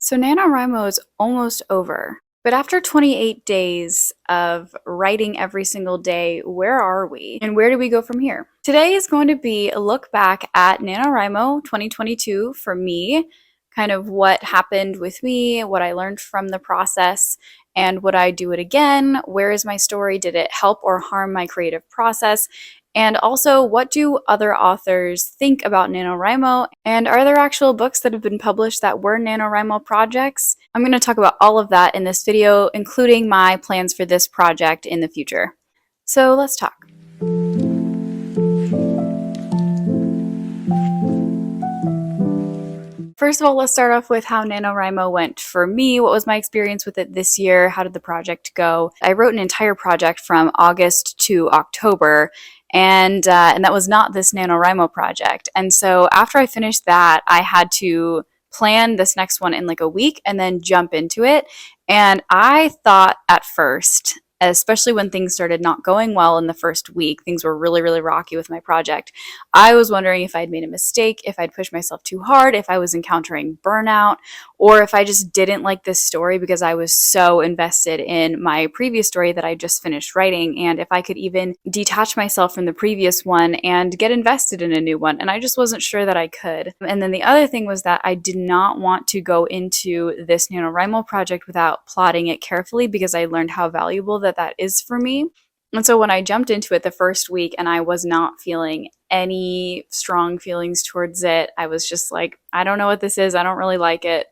So NaNoWriMo is almost over. But after 28 days of writing every single day, where are we? And where do we go from here? Today is going to be a look back at NaNoWriMo 2022 for me, kind of what happened with me, what I learned from the process, and would I do it again? Where is my story? Did it help or harm my creative process? And also, what do other authors think about NaNoWriMo? And are there actual books that have been published that were NaNoWriMo projects? I'm going to talk about all of that in this video, including my plans for this project in the future. So let's talk. First of all, let's start off with how NaNoWriMo went for me. What was my experience with it this year? How did the project go? I wrote an entire project from August to October, and that was not this NaNoWriMo project. And so after I finished that, I had to plan this next one in like a week and then jump into it. And I thought at first, especially when things started not going well in the first week, things were really, really rocky with my project. I was wondering if I'd made a mistake, if I'd pushed myself too hard, if I was encountering burnout, or if I just didn't like this story because I was so invested in my previous story that I just finished writing, and if I could even detach myself from the previous one and get invested in a new one. And I just wasn't sure that I could. And then the other thing was that I did not want to go into this NaNoWriMo project without plotting it carefully, because I learned how valuable that is for me. And so when I jumped into it the first week and I was not feeling any strong feelings towards it, I was just like, I don't know what this is. I don't really like it.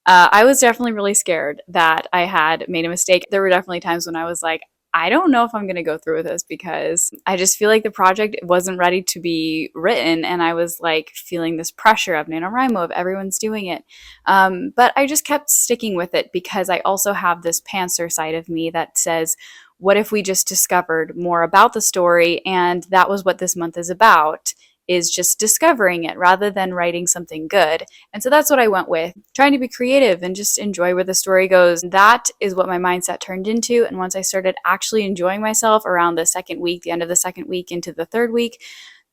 I was definitely really scared that I had made a mistake. There were definitely times when I was like, I don't know if I'm going to go through with this, because I just feel like the project wasn't ready to be written. And I was like feeling this pressure of NaNoWriMo, of everyone's doing it. But I just kept sticking with it because I also have this pantser side of me that says, what if we just discovered more about the story? And that was what this month is about, is just discovering it rather than writing something good. And so that's what I went with, trying to be creative and just enjoy where the story goes. That is what my mindset turned into. And once I started actually enjoying myself around the second week, the end of the second week into the third week,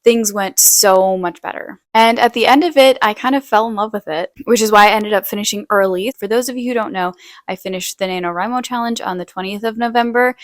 things went so much better. And at the end of it, I kind of fell in love with it, which is why I ended up finishing early. For those of you who don't know, I finished the NaNoWriMo challenge on the 20th of November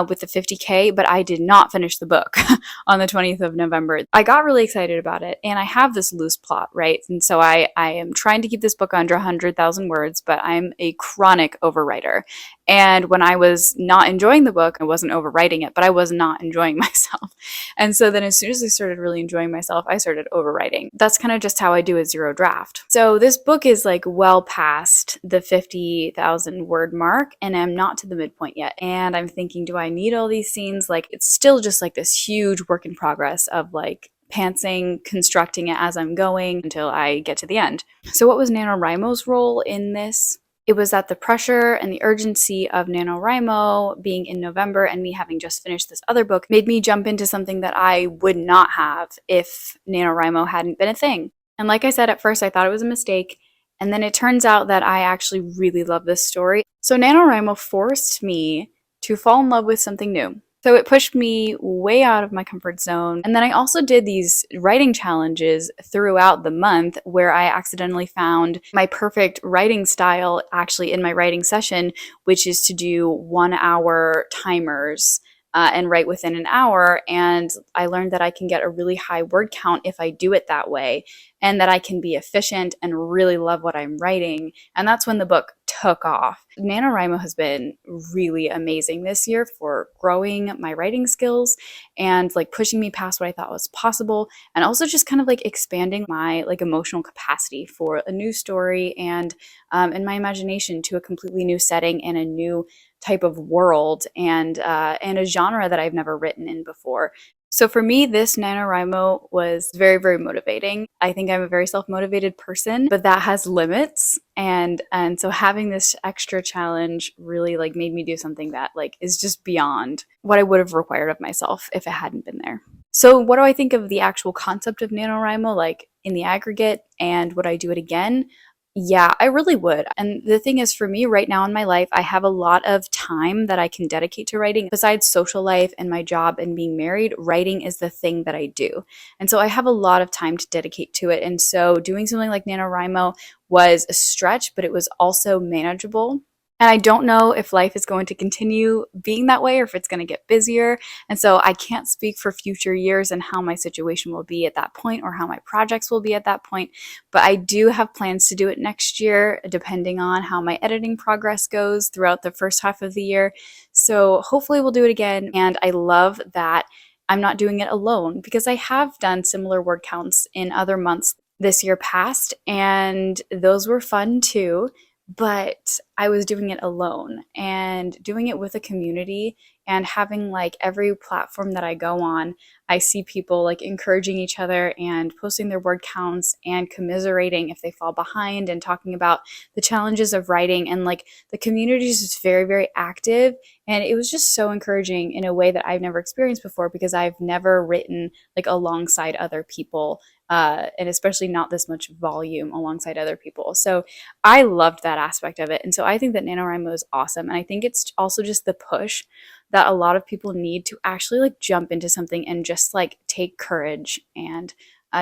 with the 50K, but I did not finish the book on the 20th of November. I got really excited about it, and I have this loose plot, right? And so I am trying to keep this book under 100,000 words, but I'm a chronic overwriter. And when I was not enjoying the book, I wasn't overwriting it, but I was not enjoying myself. And so then as soon as I started really enjoying myself, I started overwriting. That's kind of just how I do a zero draft. So this book is like well past the 50,000 word mark, and I'm not to the midpoint yet. And I'm thinking, do I need all these scenes? Like, it's still just like this huge work in progress of like pantsing, constructing it as I'm going until I get to the end. So what was NaNoWriMo's role in this? It was that the pressure and the urgency of NaNoWriMo being in November and me having just finished this other book made me jump into something that I would not have if NaNoWriMo hadn't been a thing. And like I said, at first I thought it was a mistake, and then it turns out that I actually really love this story. So NaNoWriMo forced me to fall in love with something new. So it pushed me way out of my comfort zone. And then I also did these writing challenges throughout the month where I accidentally found my perfect writing style actually in my writing session, which is to do 1 hour timers and write within an hour. And I learned that I can get a really high word count if I do it that way, and that I can be efficient and really love what I'm writing. And that's when the book took off. NaNoWriMo has been really amazing this year for growing my writing skills and like pushing me past what I thought was possible, and also just kind of like expanding my like emotional capacity for a new story and in my imagination to a completely new setting and a new type of world and a genre that I've never written in before. So for me, this NaNoWriMo was very, very motivating. I think I'm a very self-motivated person, but that has limits. And so having this extra challenge really like made me do something that like is just beyond what I would have required of myself if it hadn't been there. So what do I think of the actual concept of NaNoWriMo, like in the aggregate, and would I do it again? Yeah, I really would. And the thing is, for me right now in my life, I have a lot of time that I can dedicate to writing. Besides social life and my job and being married, writing is the thing that I do. And so I have a lot of time to dedicate to it. And so doing something like NaNoWriMo was a stretch, but it was also manageable. And I don't know if life is going to continue being that way or if it's going to get busier. And so I can't speak for future years and how my situation will be at that point or how my projects will be at that point. But I do have plans to do it next year, depending on how my editing progress goes throughout the first half of the year. So hopefully we'll do it again. And I love that I'm not doing it alone because I have done similar word counts in other months this year past, and those were fun too. But I was doing it alone and doing it with a community and having like every platform that I go on, I see people like encouraging each other and posting their word counts and commiserating if they fall behind and talking about the challenges of writing. And like the community is just very, very active. And it was just so encouraging in a way that I've never experienced before because I've never written like alongside other people. And especially not this much volume alongside other people. So I loved that aspect of it. And so I think that NaNoWriMo is awesome. And I think it's also just the push that a lot of people need to actually like jump into something and just like take courage and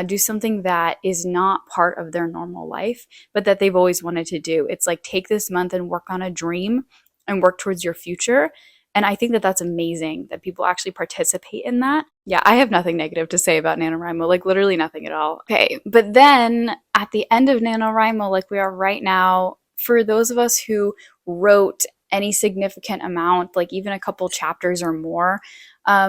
do something that is not part of their normal life, but that they've always wanted to do. It's like take this month and work on a dream and work towards your future. And I think that that's amazing that people actually participate in that. Yeah, I have nothing negative to say about NaNoWriMo, like literally nothing at all. Okay, but then at the end of NaNoWriMo, like we are right now, for those of us who wrote any significant amount, like even a couple chapters or more,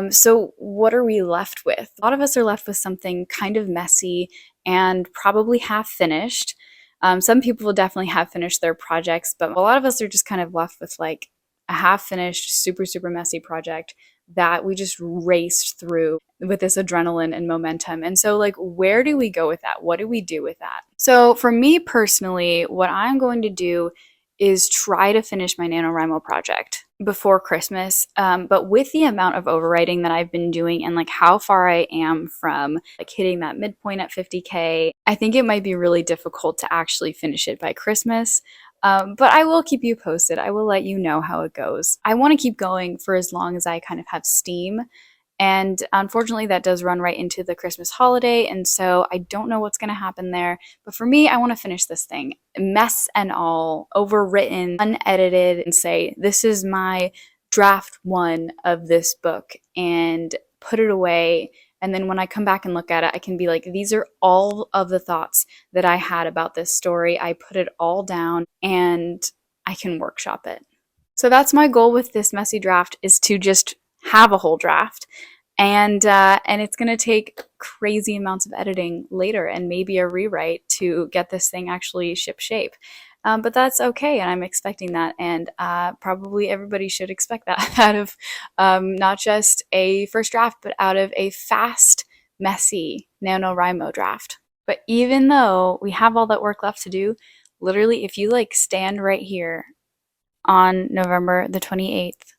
so what are we left with? A lot of us are left with something kind of messy and probably half finished. Some people will definitely have finished their projects, but a lot of us are just kind of left with like a half finished, super, super messy project that we just raced through with this adrenaline and momentum. And so, like, where do we go with that? What do we do with that? So, for me personally, what I'm going to do is try to finish my NaNoWriMo project before Christmas. But with the amount of overwriting that I've been doing and like how far I am from like hitting that midpoint at 50K, I think it might be really difficult to actually finish it by Christmas. But I will keep you posted. I will let you know how it goes. I want to keep going for as long as I kind of have steam. And unfortunately, that does run right into the Christmas holiday. And so I don't know what's going to happen there. But for me, I want to finish this thing, mess and all, overwritten, unedited, and say, this is my draft one of this book, and put it away. And then when I come back and look at it, I can be like, these are all of the thoughts that I had about this story. I put it all down and I can workshop it. So that's my goal with this messy draft, is to just have a whole draft. And it's going to take crazy amounts of editing later and maybe a rewrite to get this thing actually ship shape. But that's okay, and I'm expecting that, and probably everybody should expect that out of not just a first draft, but out of a fast, messy NaNoWriMo draft. But even though we have all that work left to do, literally, if you like stand right here on November the 28th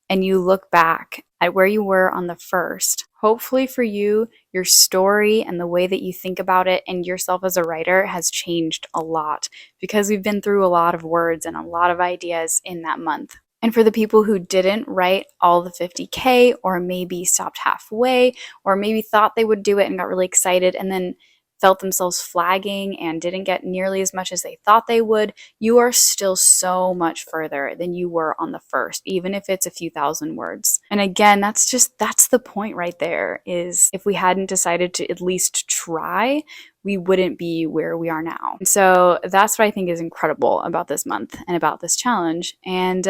and you look back at where you were on the first, hopefully for you, your story and the way that you think about it and yourself as a writer has changed a lot, because we've been through a lot of words and a lot of ideas in that month. And for the people who didn't write all the 50K, or maybe stopped halfway, or maybe thought they would do it and got really excited and then felt themselves flagging and didn't get nearly as much as they thought they would, you are still so much further than you were on the first, even if it's a few thousand words. And again, that's the point right there, is if we hadn't decided to at least try, we wouldn't be where we are now. And so that's what I think is incredible about this month and about this challenge. And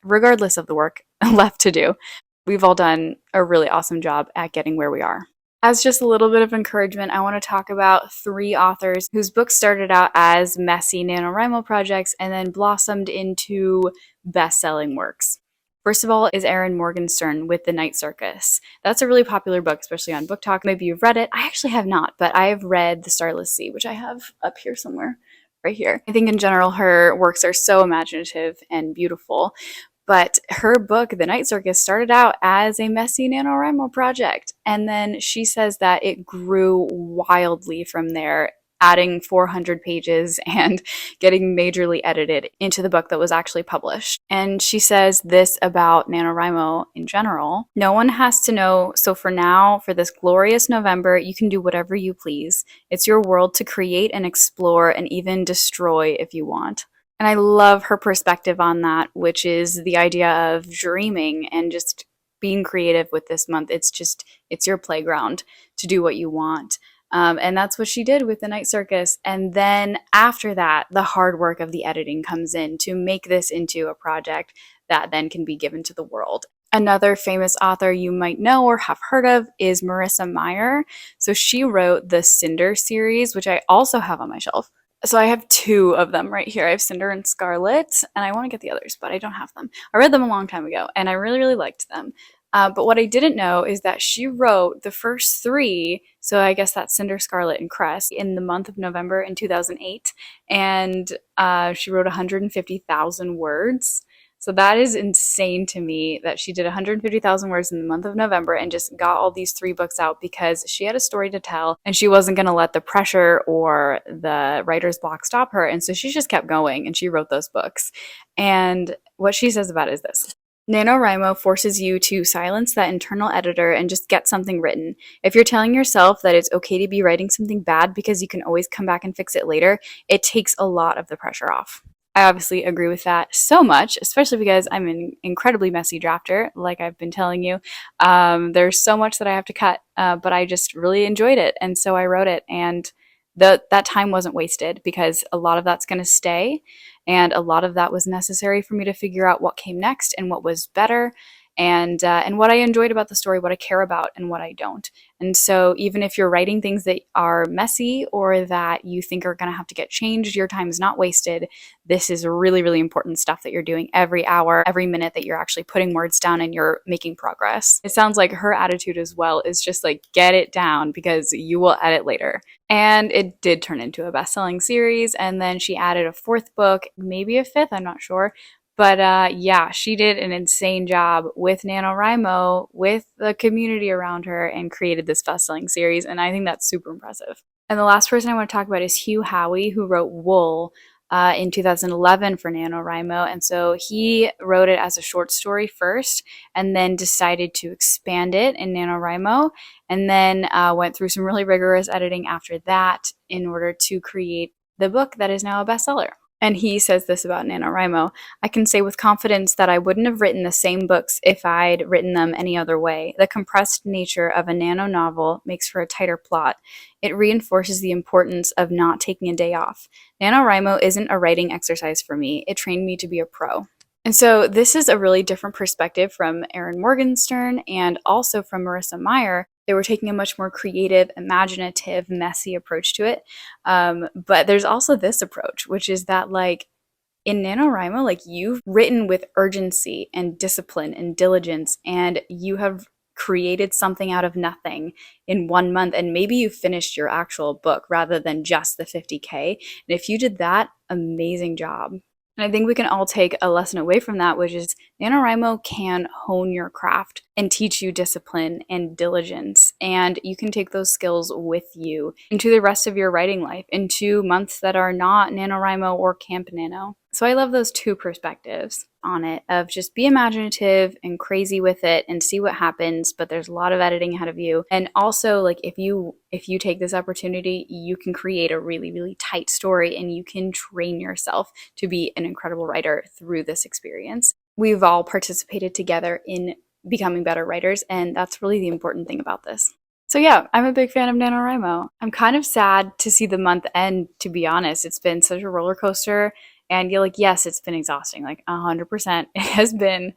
regardless of the work left to do, we've all done a really awesome job at getting where we are. As just a little bit of encouragement, I want to talk about 3 authors whose books started out as messy NaNoWriMo projects and then blossomed into best-selling works. First of all is Erin Morgenstern with The Night Circus. That's a really popular book, especially on Book Talk. Maybe you've read it. I actually have not, but I have read The Starless Sea, which I have up here somewhere, right here. I think in general her works are so imaginative and beautiful. But her book, The Night Circus, started out as a messy NaNoWriMo project. And then she says that it grew wildly from there adding 400 pages and getting majorly edited into the book that was actually published. And she says this about NaNoWriMo in general: no one has to know, so for now, for this glorious November, you can do whatever you please. It's your world to create and explore and even destroy if you want. And I love her perspective on that, which is the idea of dreaming and just being creative with this month. It's your playground to do what you want. And that's what she did with the Night Circus. And then after that, the hard work of the editing comes in to make this into a project that then can be given to the world. Another famous author you might know or have heard of is Marissa Meyer. So she wrote the Cinder series, which I also have on my shelf. So I have two of them right here. I have Cinder and Scarlet, and I want to get the others, but I don't have them. I read them a long time ago, and I really, really liked them. But what I didn't know is that she wrote the first three, so I guess that's Cinder, Scarlet, and Crest, in the month of November in 2008, and she wrote 150,000 words. So that is insane to me that she did 150,000 words in the month of November and just got all these three books out because she had a story to tell and she wasn't going to let the pressure or the writer's block stop her. And so she just kept going and she wrote those books. And what she says about it is this: NaNoWriMo forces you to silence that internal editor and just get something written. If you're telling yourself that it's okay to be writing something bad because you can always come back and fix it later, it takes a lot of the pressure off. I obviously agree with that so much, especially because I'm an incredibly messy drafter, like I've been telling you. There's so much that I have to cut, but I just really enjoyed it, and so I wrote it, and that time wasn't wasted because a lot of that's going to stay, and a lot of that was necessary for me to figure out what came next and what was better, and what I enjoyed about the story, what I care about, and what I don't. And so even if you're writing things that are messy or that you think are going to have to get changed, your time is not wasted. This is really, really important stuff that you're doing every hour, every minute that you're actually putting words down and you're making progress. It sounds like her attitude as well is just like, get it down because you will edit later. And it did turn into a best-selling series. And then she added a fourth book, maybe a fifth, I'm not sure. But yeah, she did an insane job with NaNoWriMo, with the community around her, and created this best-selling series, and I think that's super impressive. And the last person I want to talk about is Hugh Howey, who wrote Wool in 2011 for NaNoWriMo, and so he wrote it as a short story first, and then decided to expand it in NaNoWriMo, and then went through some really rigorous editing after that in order to create the book that is now a bestseller. And he says this about NaNoWriMo: I can say with confidence that I wouldn't have written the same books if I'd written them any other way. The compressed nature of a nano novel makes for a tighter plot. It reinforces the importance of not taking a day off. NaNoWriMo isn't a writing exercise for me. It trained me to be a pro. And so this is a really different perspective from Erin Morgenstern and also from Marissa Meyer. They were taking a much more creative, imaginative, messy approach to it. But there's also this approach, which is that, like, in NaNoWriMo, like, you've written with urgency and discipline and diligence, and you have created something out of nothing in 1 month, and maybe you finished your actual book rather than just the 50K. And if you did that, amazing job. And I think we can all take a lesson away from that, which is NaNoWriMo can hone your craft and teach you discipline and diligence. And you can take those skills with you into the rest of your writing life, into months that are not NaNoWriMo or Camp Nano. So I love those two perspectives on it, of just be imaginative and crazy with it and see what happens, but there's a lot of editing ahead of you. And also, like, if you take this opportunity, you can create a really, really tight story and you can train yourself to be an incredible writer through this experience. We've all participated together in becoming better writers, and that's really the important thing about this. So yeah, I'm a big fan of NaNoWriMo. I'm kind of sad to see the month end, to be honest. It's been such a roller coaster. And you're like, yes, it's been exhausting, like 100%. It has been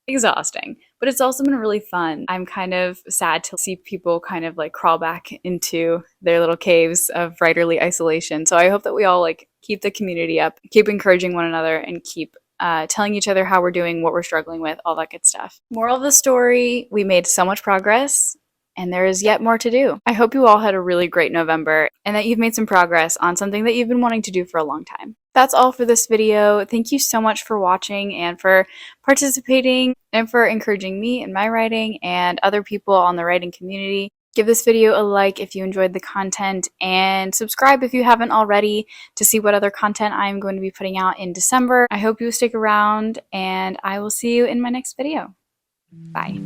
exhausting, but it's also been really fun. I'm kind of sad to see people kind of like crawl back into their little caves of writerly isolation. So I hope that we all like keep the community up, keep encouraging one another, and keep telling each other how we're doing, what we're struggling with, all that good stuff. Moral of the story, we made so much progress, and there is yet more to do. I hope you all had a really great November and that you've made some progress on something that you've been wanting to do for a long time. That's all for this video. Thank you so much for watching and for participating and for encouraging me in my writing and other people on the writing community. Give this video a like if you enjoyed the content, and subscribe if you haven't already to see what other content I'm going to be putting out in December. I hope you stick around, and I will see you in my next video. Bye.